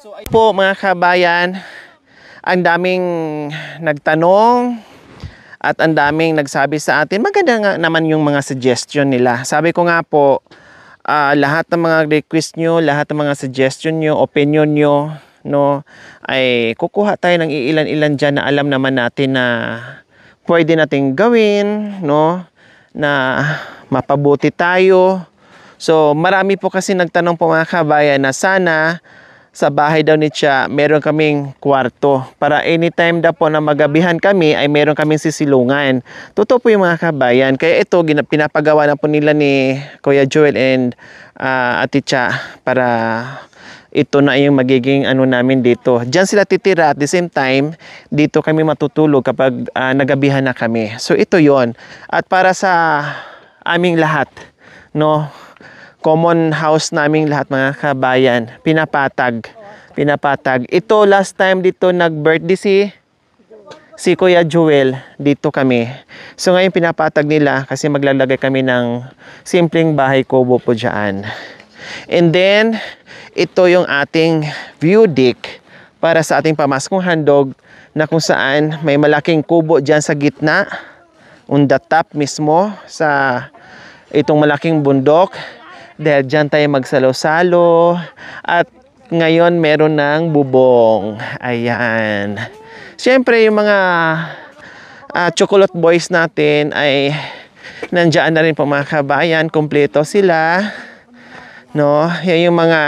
So ay po mga kabayan, ang daming nagtanong at ang daming nagsabi sa atin. Maganda nga naman yung mga suggestion nila. Sabi ko nga po, lahat ng mga request nyo, lahat ng mga suggestion nyo, opinion nyo, no, ay kukuha tayo ng iilan-ilan dyan na alam naman natin na pwede nating gawin, no, na mapabuti tayo. So marami po kasi nagtanong po mga kabayan na sana sa bahay daw ni Tia, meron kaming kwarto. Para anytime daw po na magabihan kami, ay meron kaming sisilungan. Totoo po yung mga kabayan. Kaya ito, pinapagawa na po nila ni Kuya Joel and Ate Tia para ito na yung magiging ano namin dito. Diyan sila titira at the same time, dito kami matutulog kapag nagabihan na kami. So ito yon. At para sa aming lahat, no, common house naming lahat mga kabayan, pinapatag. Ito last time dito nag-birthday si Kuya Joel, dito kami. So ngayon pinapatag nila kasi maglalagay kami ng simpleng bahay kubo po dyan. And then, ito yung ating view deck para sa ating pamaskong handog na kung saan may malaking kubo dyan sa gitna, on the top mismo sa itong malaking bundok. Dahil dyan tayo magsalo-salo. At ngayon meron ng bubong. Ayan. Siyempre yung mga chocolate boys natin ay nandiyan na rin po mga kabayan. Kompleto sila. No? Yan yung mga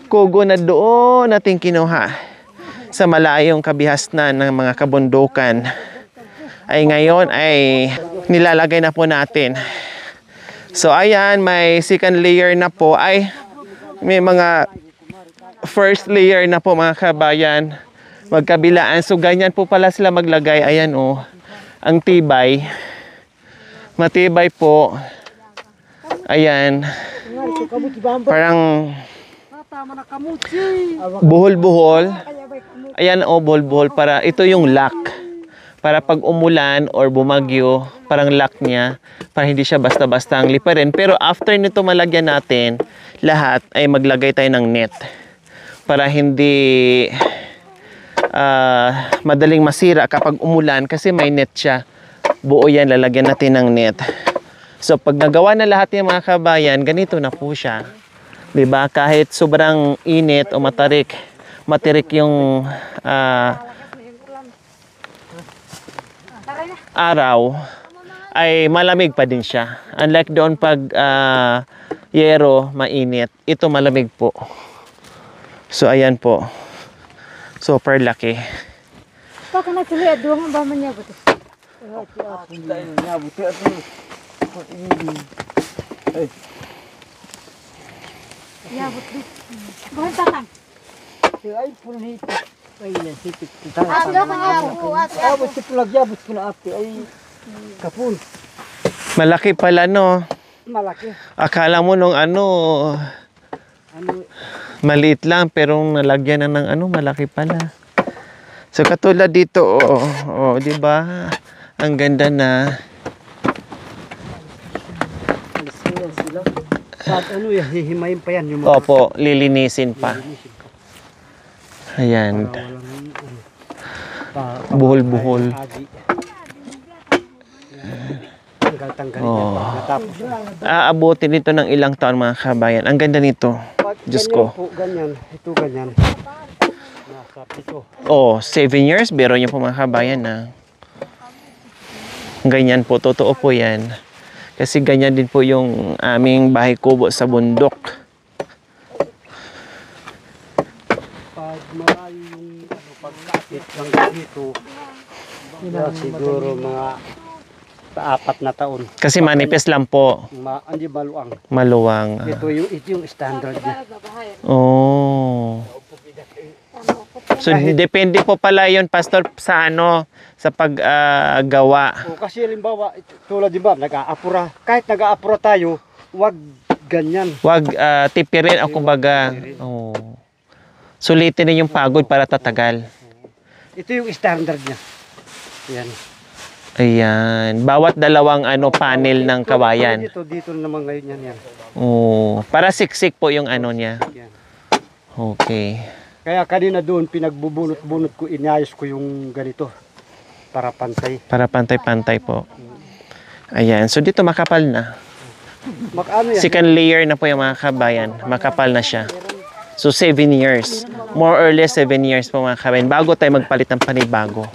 kugo na doon natin kinuha sa malayong kabihasnan ng mga kabundukan. Ay ngayon ay nilalagay na po natin. So ayan, may second layer na po, ay may mga first layer na po mga kabayan, magkabilaan. So ganyan po pala sila maglagay. Ayan oh, ang tibay, matibay po. Ayan, parang buhol-buhol. Ayan oh, buhol-buhol, para ito yung lock. Para pag umulan or bumagyo, parang lock niya, para hindi siya basta-basta ang liparin. Pero after nito malagyan natin, lahat ay maglagay tayo ng net. Para hindi madaling masira kapag umulan kasi may net siya. Buo yan, lalagyan natin ng net. So pag nagawa na lahat ng mga kabayan, ganito na po siya. Diba? Kahit sobrang init o matirik yung araw, ay malamig pa din siya. Unlike doon pag yero, mainit. Ito malamig po. So ayan po. Super laki. Malaki pala no. Malaki. Akala mo nung maliit lang, pero nalagyan na ng malaki pala. So katulad dito, di ba? Ang ganda na. Hihimayin pa yan yung mga... Opo, lilinisin pa. Ayan. Buhol-buhol. Oh. Aabutin nito ng ilang taon mga kabayan. Ang ganda nito. Diyos ko. Ganyan, ito ganyan. Oh, 7 years. Biro niyo po mga kabayan na. Ganyan po. Totoo po yan. Kasi ganyan din po yung aming bahay kubo sa bundok. Pag malayo yung pagkakit lang dito, siguro mga 4 na taon. Kasi manipis lang po. Hindi maluang. Maluwang. Ito yung standard niya. Oh. So depende po pala yun, Pastor, sa sa paggawa. Kasi halimbawa, tulad din ba, nag-aapura. Kahit nag-aapura tayo, wag ganyan. Wag tipirin o kumbaga. Oh. Sulitin din yung pagod para tatagal. Ito yung standard niya. Yan. Ayan. Bawat dalawang panel ng kawayan. Dito naman ngayon yan. Oh, para siksik po yung niya. Yan. Okay. Kaya kanina doon pinagbubunot-bunot ko, inayos ko yung ganito para pantay. Para pantay-pantay po. Ayan. So dito makapal na. Ano yan? Second layer na po yung mga kabayan. Makapal na siya. So 7 years. More or less 7 years po mga kabayan. Bago tayo magpalit ng panibago.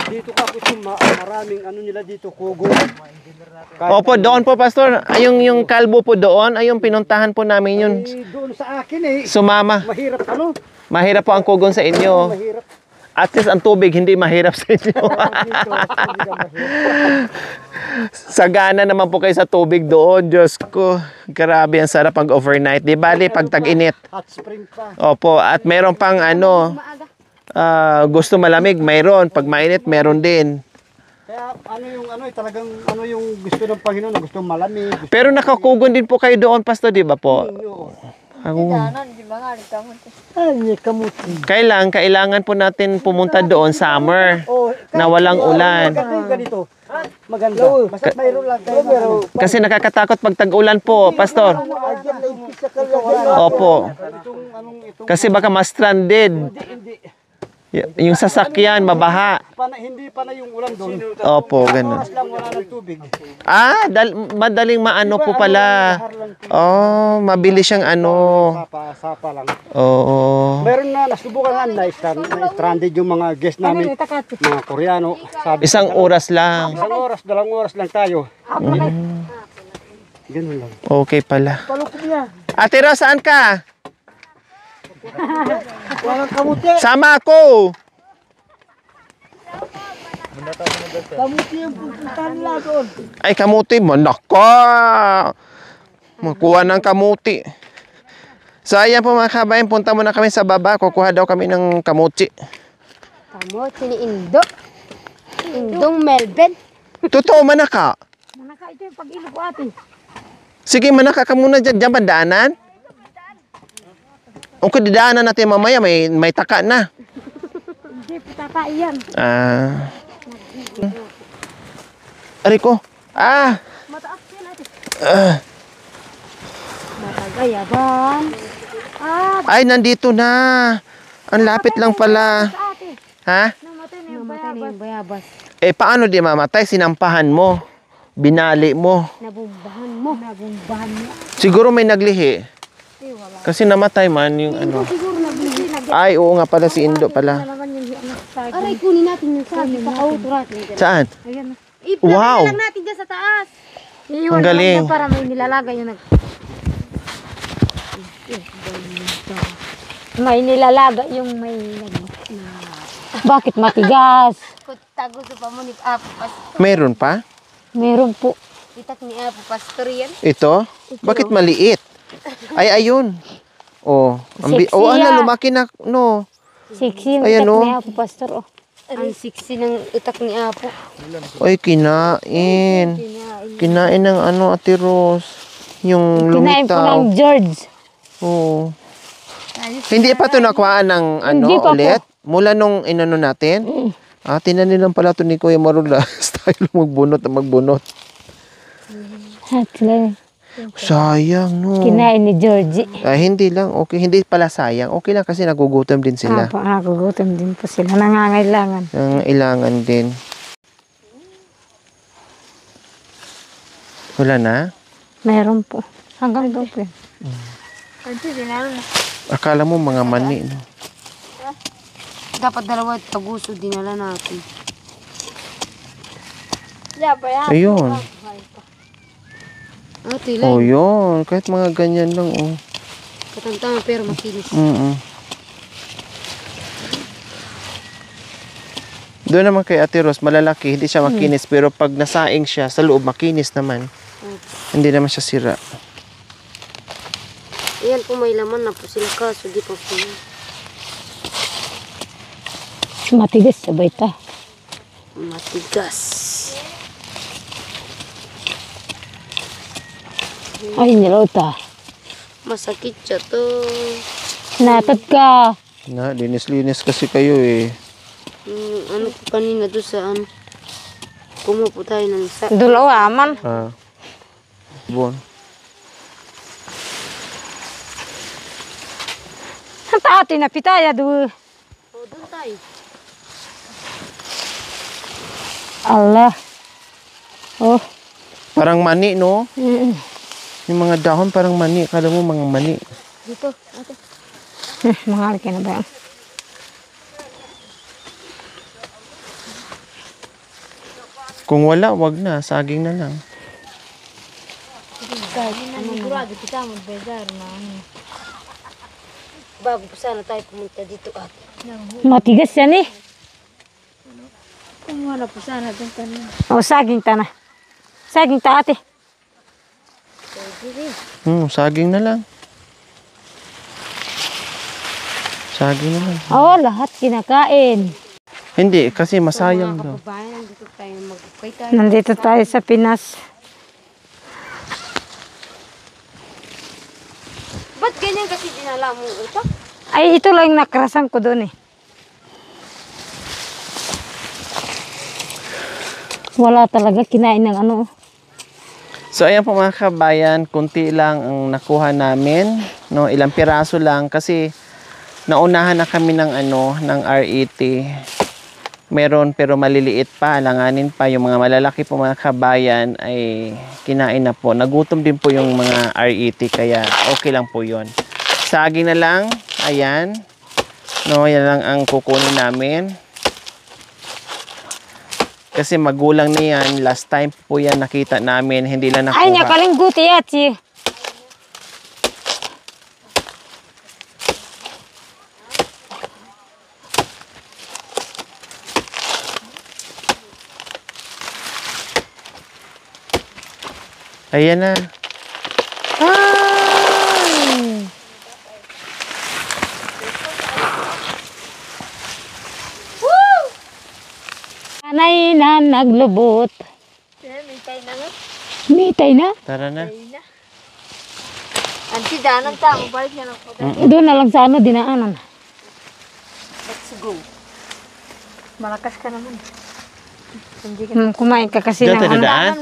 Dito ka po maraming ano nila dito, kugo. Opo, doon po, Pastor. Ay, yung kalbo po doon, ay yung pinuntahan po namin yun. Doon sa akin eh. Sumama. Mahirap ano? Mahirap po ang kugon sa inyo. Mahirap. At least ang tubig, hindi mahirap sa inyo. Dito, hindi ka mahirap. Sagana naman po kayo sa tubig doon. Diyos ko, grabe, ang sarap pag overnight. Di bali, pag tag-init. Hot spring pa. Opo, at meron pang ano, gusto malamig, mayroon. Pag mainit, meron din. Kaya talagang ano yung gusto ng Panginoon na gusto malamig. Gusto Pero nakakugon din po kayo doon, Pastor, di ba po? Ako. Ay, kamuti. Kailangan po natin pumunta doon summer na walang ulan. Maganda yung ganito. Maganda. Basta mayroon lang tayo. Kasi nakakatakot pag tag-ulan po, Pastor. Opo. Kasi baka ma-stranded. Hindi. Yung sasakyan, mabaha. Hindi pa na yung ulan doon. Opo, ganun. Oras lang wala ng tubig. Madaling maano po pala. Oh, mabilis siyang ano. Sapa lang. Oo. Meron na nasubukan na stranded yung mga guest namin. Mga Koreano. Sabi Isang oras lang. Isang oras, 2 oras lang tayo. Ganun lang. Okay pala. Palukog niya. Ate Ros, saan ka? Walang kamuti. Sama ako. Kamuti yung pupuntahan nila doon. Ay, kamuti mo. Naka. Makuha ng kamuti. So, ayan po mga kabayan. Punta muna kami sa baba. Kukuha daw kami ng kamuti. Kamuti ni Indo. Indong Melvin. Totoo, manaka. Manaka ito yung pag-ilog ko ate. Sige, manaka ka muna dyan. Diyan ba daanan? O kung didaanan natin mamaya, may taka na. Hindi, patata iyan. Aray ko. Mataas yan ate. Matagayaban. Ay, nandito na. Ang lapit lang pala. Sa ate. Ha? Namatay na yung bayabas. Eh, paano di mamatay? Sinampahan mo. Binali mo. Nabumbahan mo. Siguro may naglihi. Eh, wala. Kasi namatay man yung ano. Siguro nagbili. Ay, oo nga pala, si Indo pala. Aray, kunin natin yung sabi. Pakauturat. Saan? Ayan. Wow. Iplagay lang natin dyan sa taas. Ang galing. Para may nilalagay yung may nilalagay yung may Bakit matigas? Tago sa pamunip Apo Pastor. Meron pa? Meron po. Itak ni Apo Pastor yan. Ito? Bakit maliit? Ay, ayun. Oh, Sexy ano, yan. lumaki na, no. Sexy yung Ayan, itak oh. ni Apo Pastor. Oh. Ang siksi ng itak ni Apo. Ay, kinain. Kinain ng ano, Ate Rose. Yung Kinain po lumitaw. ng George. Oo. Hindi pa ito nakuhaan ng ano, Hindi pa po. ulit? Mula nung inano natin? Tinanin lang pala ito ni Kuya Marula. Style magbunot na magbunot. Sayang, no. Kinain ni Georgie. Hindi lang. Okay, hindi pala sayang. Okay lang kasi nagugutom din sila. Apo, nagugutom din po sila. Nangangailangan. Ang ilangan din. Wala na? Meron po. Hanggang doon po. Akala mo mga mani, no? Dapat dalawa taguso dinala natin. Ayun. Ate Oh, lang. yun. Kahit mga ganyan lang, oh. Katantanga pero makinis. Doon naman kay Ate Rose, malalaki, hindi siya makinis. Pero pag nasaing siya, sa loob, makinis naman. Hindi naman siya sira. Ayan po may laman na po sila kaso di pa po yan. Matigas sabay ta. Matigas. Ay, nilota. Masakit siya to. Natat ka. Na, linis-linis kasi kayo, eh. Ano po kanina doon sa ano. Kumuha po tayo ng sa. Dulaw aman. Bon. Ang taati na pitaya do. O, doon tayo. Allah. Oh. Parang mani, no? Mm. Yung mga dahon parang mani. Kala mo mga mani. Dito, ate. Mahal ka na ba? Kung wala, wag na. Saging na lang. Sigurado kita mag-bezar na. Bago pa sana tayo pumunta dito, ate. Matigas yan eh. Kumuha na po sana doon kanina. O, saging ta na. Saging ta ate. Saging na lang. Saging na lang. Oo, lahat kinakain. Hindi, kasi masayang daw. Kababayan, nandito tayo mag-ukay tayo. Nandito tayo sa Pinas. Ba't ganyan kasi dinala mo utak? Ay, ito lang yung nakarasan ko doon eh. Wala talaga kinain ng ano. So ayan po mga kabayan, kunti lang ang nakuha namin, no, ilang piraso lang kasi naunahan na kami ng ng RET. Meron pero maliliit pa, alanganin pa yung mga malalaki po mga kabayan ay kinain na po. Nagutom din po yung mga RET kaya okay lang po 'yon. Saging na lang, ayan. No, yan lang ang kukunin namin. Kasi magulang niyan, last time po yan nakita namin, hindi lang nakuha. Ay, niya kalingguti at si. Ayan na. Anay na naglubot. Mitay na? Tara na. Anti, danan tayo. Balik na lang po. Doon na lang sa ano, dinaanan. Let's go. Malakas ka naman. Kumain ka kasi Diyan ng tayo ano. dadaan.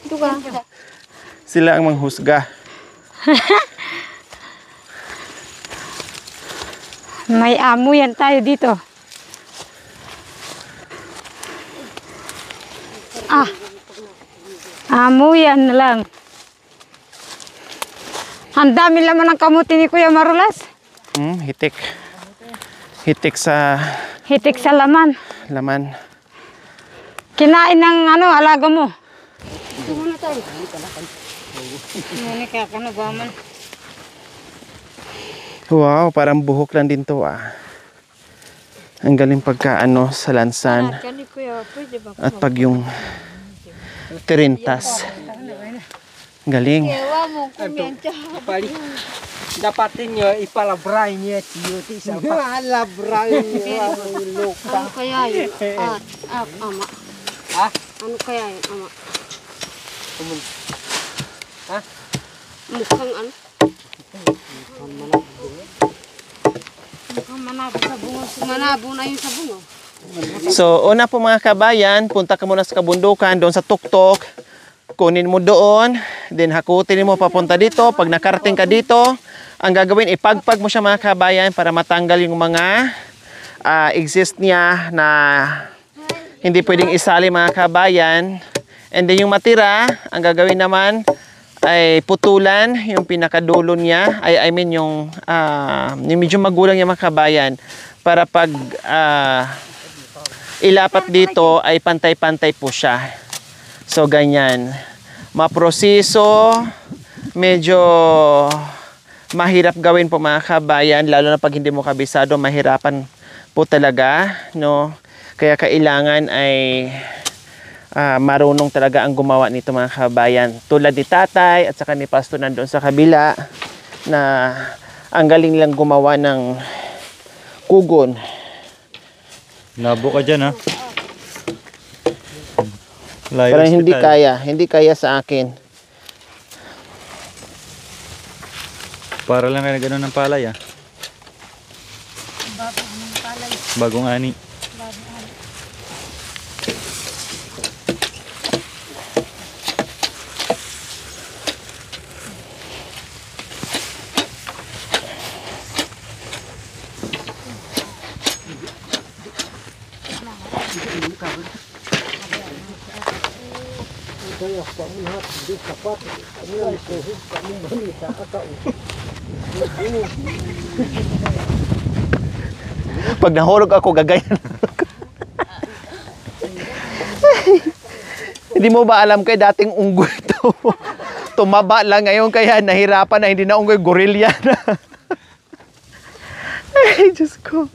Ito ka. Sila ang manghusga. May amo yan tayo dito. Ah. Amo yan na lang. Ang dami laman ng kamuti ni Kuya Marulas. Hitik. Hitik sa Hitik sa laman. laman. Kinain ng ano, alaga mo. Ito muna tayo. Nani ka kanagaman. Wow, parang buhok lang din to ah. Ang galing pagka sa lansan. Kani Kuya, pwede ba? At pag yung tirintas. Galing. Ewa mo kumenta. Pali. Dapatin nyo, ipalabray niya tiyo. Malabray niya. Ano kaya yun? Ama. Ha? Ano kaya yun, ama? Ha? Mukhang ano? Mukhang manabo sa bunga. Manabo na yung sabon, oh. So, una po mga kabayan, punta ka muna sa kabundukan, doon sa tuktok. Kunin mo doon, then hakutin mo papunta dito. Pag nakarating ka dito, ang gagawin, ipagpag mo siya mga kabayan para matanggal yung mga exist niya na hindi pwedeng isali mga kabayan. And then yung matira, ang gagawin naman ay putulan yung pinakadulo niya. I mean yung medyo magulang yung mga kabayan para pag ilapat dito ay pantay-pantay po siya. So ganyan. Maproseso, medyo mahirap gawin po mga kabayan, lalo na pag hindi mo kabisado, mahirapan po talaga, no? Kaya kailangan ay marunong talaga ang gumawa nito mga kabayan. Tulad ni tatay at saka ni pastor nandoon sa kabila na ang galing nilang gumawa ng kugon. Labo ka dyan, ha? Layo Parang hospital. hindi kaya sa akin. Para lang kayo gano'n ng palay, ha? Bagong ani. Pag nahulog ako, gagayan. Hindi mo ba alam kay dating unggoy to? Tumaba lang ngayon kaya nahirapan na, hindi na unggoy, gorilla na. Ay, Diyos ko.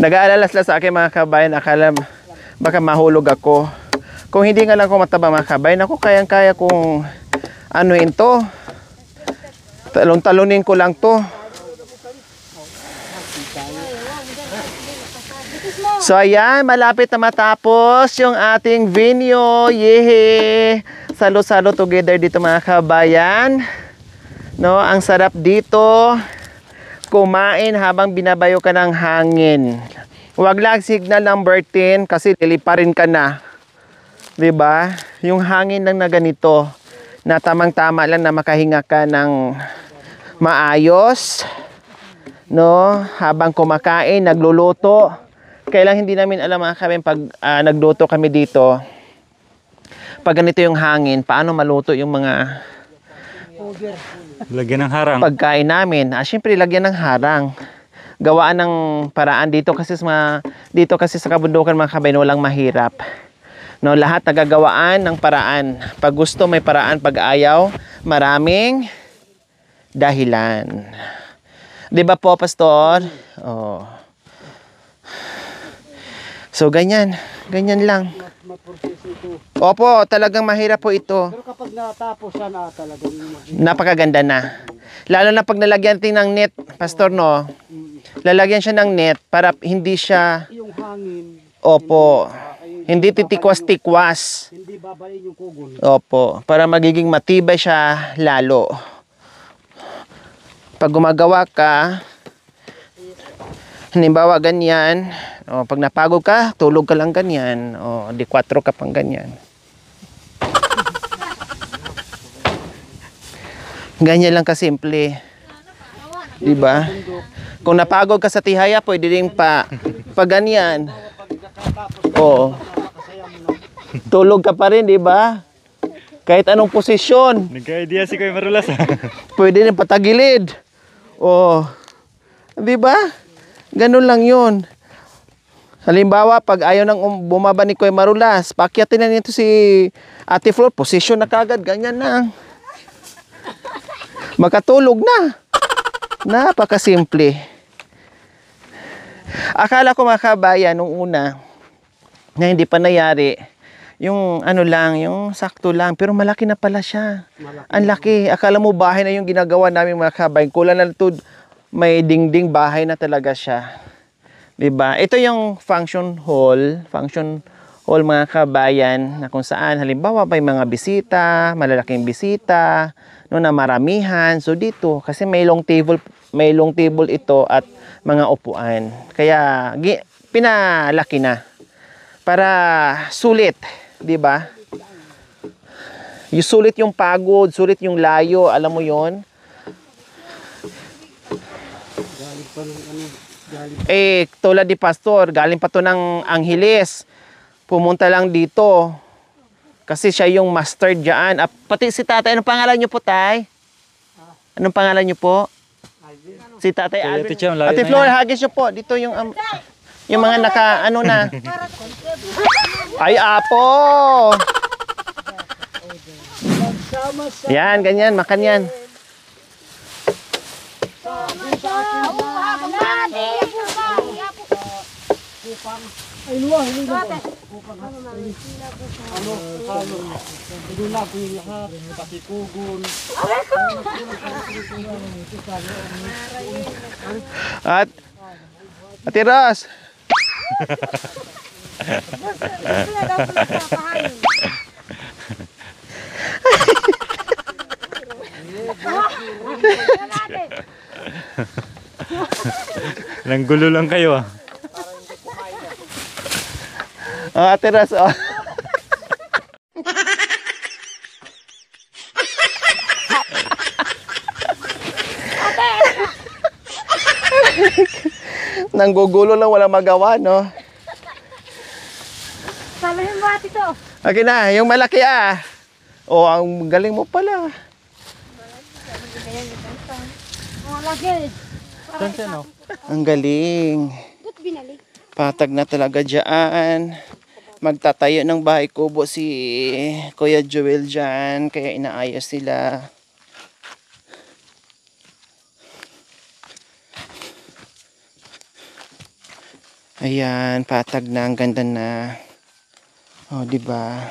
Nag-aalala sila sa akin mga kabayan, akala baka mahulog ako. Kung hindi nga lang ako mataba mga kabayan, ako kayang-kaya kung anuin to. Talon-talonin ko lang to. So ayan, malapit na matapos yung ating video. Yehe! Salo-salo together dito mga kabayan. No, ang sarap dito. Kumain habang binabayo ka ng hangin. Huwag lang signal number 10 kasi liliparin ka na. 'Di ba? Yung hangin lang na ganito na tamang-tama lang na makahinga ka ng maayos. No, habang kumakain, nagluluto. Kailang hindi namin alam mga kami pag nagluto kami dito. Pag ganito yung hangin, paano maluto yung mga Lagyan ng harang. pagkain namin? Syempre lagyan ng harang. Gawaan ng paraan dito kasi sa kabundukan mga kabayan, walang mahirap. No, lahat nagagawaan ng paraan. Pag gusto may paraan, pag ayaw, maraming dahilan. 'Di ba po, Pastor? Oh. So ganyan lang. Opo, talagang mahirap po ito. Pero kapag natapos na talagang Napakaganda na. Lalo na pag nalagyan natin ng net, Pastor, no? Lalagyan siya ng net para hindi siya, yung hangin, opo, hindi titikwas-tikwas. hindi babayin yung kugon. Opo, para magiging matibay siya lalo. Pag gumagawa ka, halimbawa ganyan, pag napagod ka, tulog ka lang ganyan, di 4 ka pang ganyan. Ganyan lang kasimple. Diba? Kung napagod ka sa tihaya, pwede rin pa ganyan. Oo. Tulog ka pa rin, diba? Kahit anong posisyon. Nagka-idea si Kuya Marulas. Pwede rin patagilid. Diba? Ganun lang yun. Halimbawa, pag ayaw nang bumaba ni Kuya Marulas, paakyatin na nito si Ate Flor, posisyon na kagad, ganyan na. Makatulog na. Napakasimple. Akala ko mga kabayan, nung una, na hindi pa nangyari, yung ano lang, yung sakto lang, pero malaki na pala siya. Ang laki. Akala mo bahay na yung ginagawa namin mga kabayan. Kulang na ito, may dingding bahay na talaga siya. Diba? Ito yung function hall mga kabayan, na kung saan halimbawa may mga bisita, malalaking bisita, no, na maramihan. So dito kasi may long table ito at mga upuan. Kaya pinalaki na para sulit, 'di ba? Yung sulit yung pagod, sulit yung layo, alam mo 'yon? Tulad ni Pastor, galing pa to ng Angeles. Pumunta lang dito. Kasi siya yung master dyan. Pati si tatay, anong pangalan niyo po, tay? Anong pangalan niyo po? Si tatay Kaya Alvin. Ate Cham, layo Ate na Flor, yan. hagis niyo po. Dito yung mga naka, ano na. Ay, apo! Yan, ganyan, makan yan. At Ate Ros. Nanggulo lang kayo ah. Ate Ros, Nanggugulo lang, wala magawa, no? Lalahin mo ate to. Okay na, yung malaki ah. Oh, ang galing mo pala. Mga lagi. Saan no? Ang galing. Ba't binalik? Patag na talaga dyan. Magtatayo ng bahay kubo si Kuya Joel dyan. Kaya inaayos sila. Ayan, patag na. Ang ganda na. Oh, di ba?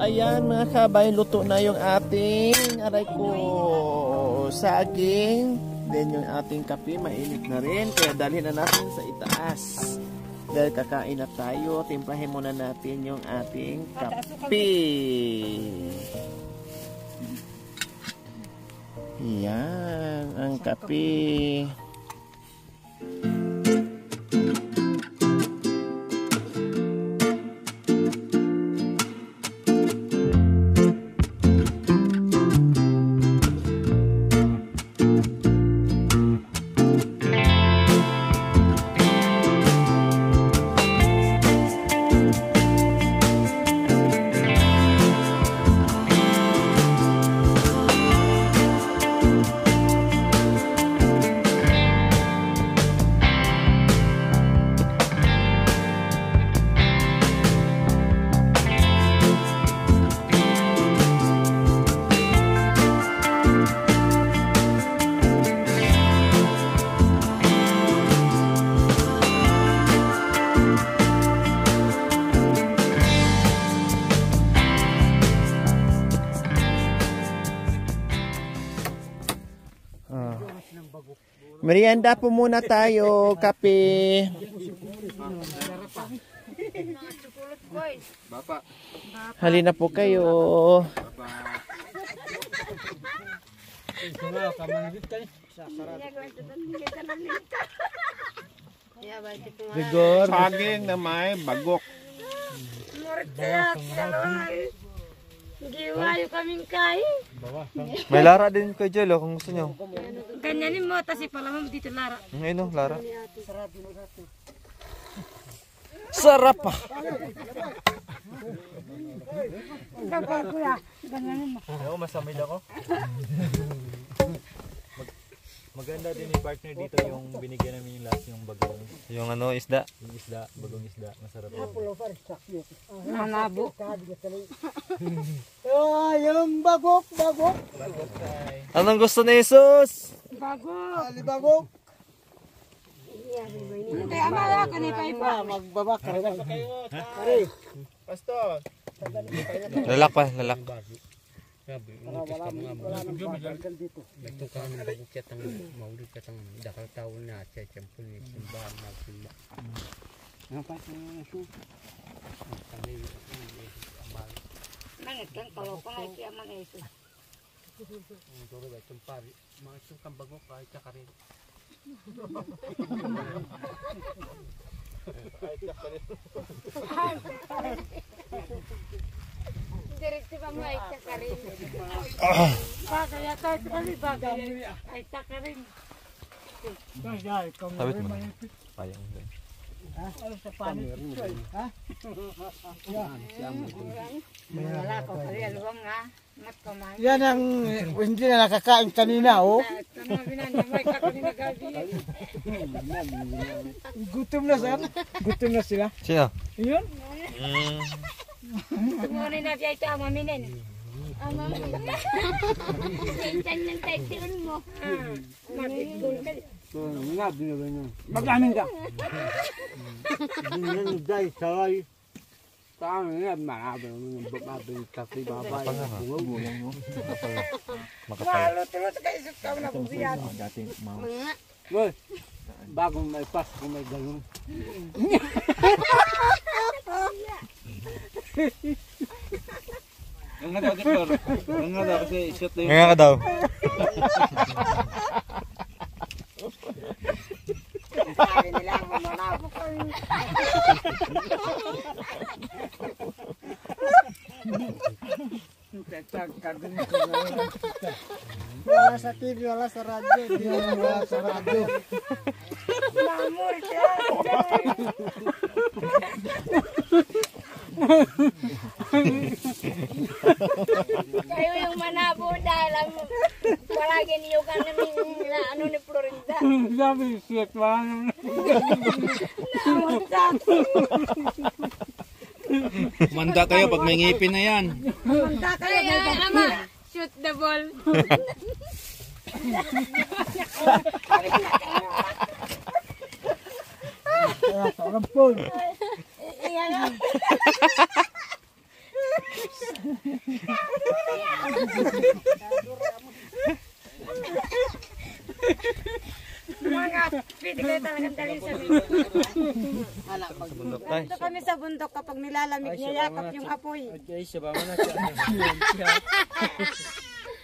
Ayan mga kabay, luto na yung ating aray ko saging. Then yung ating kape, mainit na rin. Kaya dalhin na natin sa itaas. Dahil kakain na tayo, timplahin muna natin yung ating kape. Yan, ang kape. Merienda po muna tayo, kape. Halina po kayo. Saging na may bagok. Giwayo kaming kain. May Lara din kay Jello kung gusto nyo. Ganyanin mo, tas ipalamam dito, Lara. Ayun o, Lara. Sarap pa. Oo, masamid ako. Maganda din yung partner dito yung binigyan namin yung last yung bagong. Yung ano, isda? Yung isda, bagong isda. Masarap yun. Manabo. Yung bagok. Anong gusto ni Jesus? Ali bagok. Kaya amala ko ni Paipa. Magbabak. Pastor. Lalak pa, lalak. Manit kan kalau ko ay kaya man ay Direkti pa mo ay takarin. Bagay ata kali bagay ay takarin. Sabit mo na. Payang din. Wala ko kali alwang nga. Mat ko man. Yan ang hindi na nakakain kanina, oh. Ano binanya mo ay kakarin na gabi. Gutom na sila. Sino? Yun. Tumunin na siya ito ama minen. Ama minen. Itan ng title mo. Mabigol ka. Mag-amin ka. Binyan day saway. Kami nga mabing kasi babay. Walo tulot ka isip ka na bubiyan. Boy, bagong may pas kung may galon. Ngayon ka daw. Sabi nila manabo ko. Wala sa TV, wala sa radyo. Wala sa radyo. Mamur siya. Kayo yung manabo dahil ang palagi niyo ka namin na ano ni Florinda. Sabi, shit, wala naman. Manda kayo pag may ngipin na yan. Kaya ama, shoot the ball. Rampol. Iyan na. Mga pwede kayo talagang dalhin sa bundok. Dito kami sa bundok kapag nilalamig niya yakap yung apoy.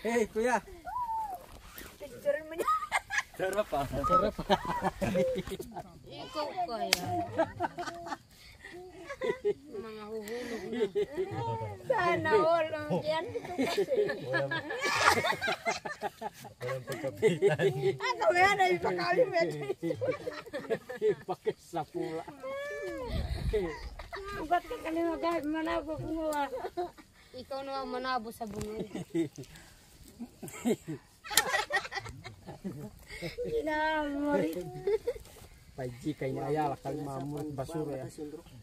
Hey, kuya. Picture mo niya. Sarap pa. Ikaw kaya. Mga huhulog na. Sana all. Yan. Walang pagkapitan. Ako yan ay pakalimit. Bakit sa pula? Ba't ka kalimagay? Manabo kumuha. Ikaw na ang manabo sa bungol. Ginamori. 5G kay Naya, lakal mamut, basura ya.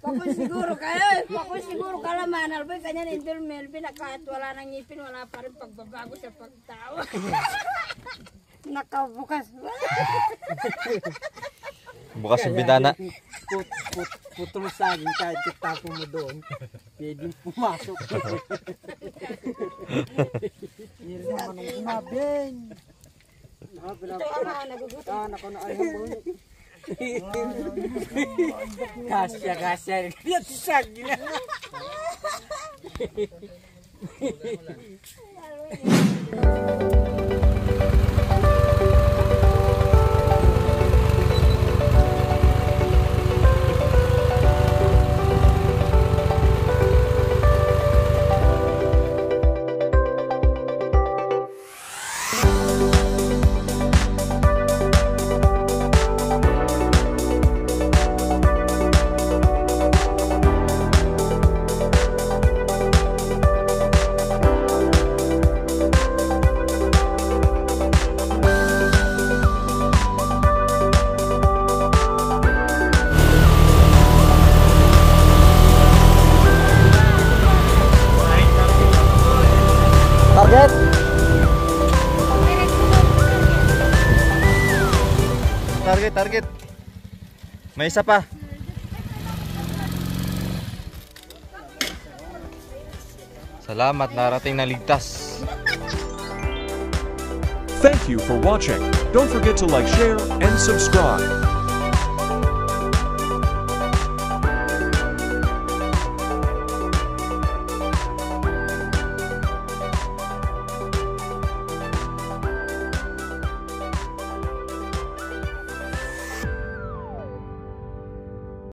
Pakoy siguro kayo. Pakoy siguro kalaman. Alboy kanya ni Indul Melvin. Kahit wala nang ngipin, wala pa rin pagbabago sa pagtawa. Nakabukas. Bukas yung bintana. Putol sa akin kahit kitapo mo doon. Pwedeng pumasok. Hindi naman ang kumabing. Kasya. Dia tisag gila. Target. Target. May isa pa. Salamat, narating na ligtas. Thank you for watching. Don't forget to like, share, and subscribe.